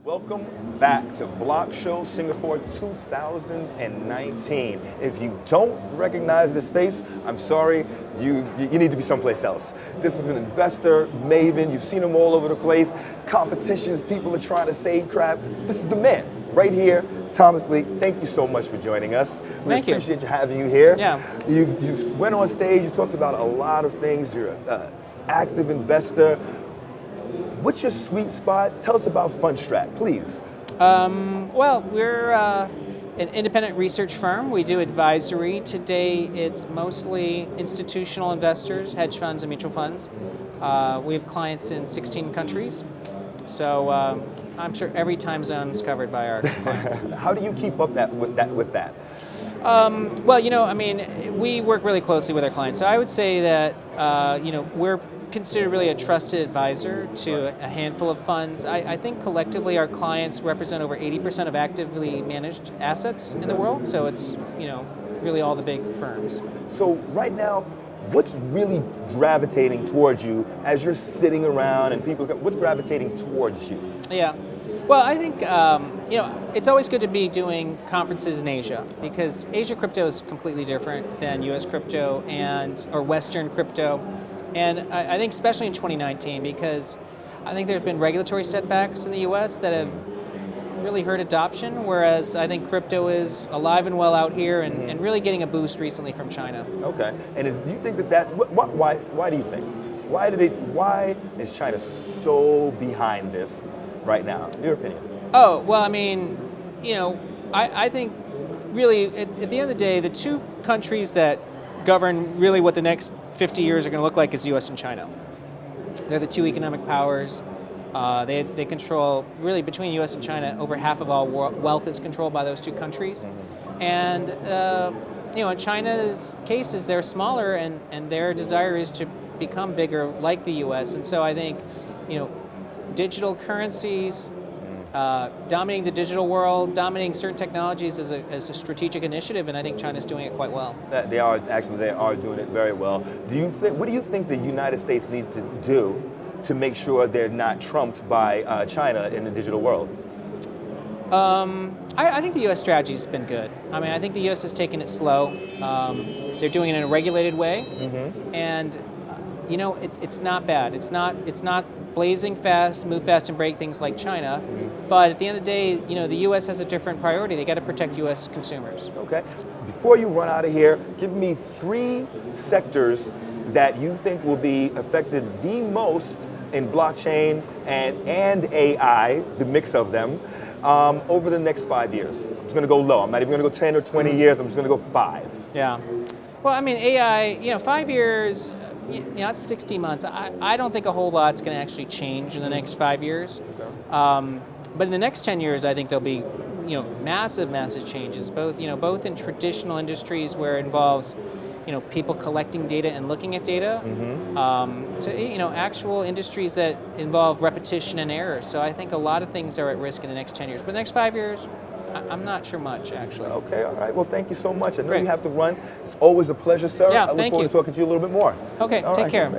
Welcome back to BlockShow Singapore 2019. If you don't recognize this face, I'm sorry, you need to be someplace else. This is an investor, maven, you've seen him all over the place, competitions, people are trying to say crap. This is the man, right here, Thomas Lee. Thank you so much for joining us. We appreciate having you here. Yeah. You went on stage, you talked about a lot of things, you're an active investor. What's your sweet spot? Tell us about Fundstrat, please. Well, we're an independent research firm. We do advisory. Today, it's mostly institutional investors, hedge funds, and mutual funds. We have clients in 16 countries. So I'm sure every time zone is covered by our clients. How do you keep up with that? Well, we work really closely with our clients. So I would say that, we're considered really a trusted advisor to a handful of funds. I think collectively our clients represent over 80% of actively managed assets in the world. So it's, really all the big firms. So right now, what's really gravitating towards you as you're sitting around and people, what's gravitating towards you? Yeah. Well, I think, it's always good to be doing conferences in Asia because Asia crypto is completely different than US crypto or Western crypto. And I think especially in 2019 because I think there have been regulatory setbacks in the US that have really hurt adoption, whereas I think crypto is alive and well out here and really getting a boost recently from China. Okay. And do you think that's, why do you think? Why is China so behind this right now? Your opinion? Oh, well, I think really at the end of the day, the two countries that govern really what the next 50 years are going to look like is U.S. and China. They're the two economic powers. They control, really between U.S. and China, over half of all wealth is controlled by those two countries. And, in China's cases, they're smaller and their desire is to become bigger like the U.S. And so I think, digital currencies, dominating the digital world, dominating certain technologies is a strategic initiative, and I think China's doing it quite well. They are doing it very well. What do you think the United States needs to do to make sure they're not trumped by China in the digital world? I think the U.S. strategy has been good. I think the U.S. has taken it slow. They're doing it in a regulated way, and it's not bad. It's not blazing fast, move fast and break things like China. But at the end of the day, the U.S. has a different priority. They got to protect U.S. consumers. Okay. Before you run out of here, give me 3 sectors that you think will be affected the most in blockchain and AI, the mix of them, over the next 5 years. I'm just going to go low. I'm not even going to go 10 or 20 years. I'm just going to go 5. Yeah. Well, AI, 5 years, it's 60 months. I don't think a whole lot's going to actually change in the next 5 years. Okay. But in the next 10 years, I think there'll be, massive changes, both in traditional industries where it involves, people collecting data and looking at data, to, actual industries that involve repetition and error. So I think a lot of things are at risk in the next 10 years. But the next 5 years, I'm not sure much, actually. Okay, all right. Well, thank you so much. I know you have to run. It's always a pleasure, sir. Yeah, I look forward to talking to you a little bit more. Okay, take care.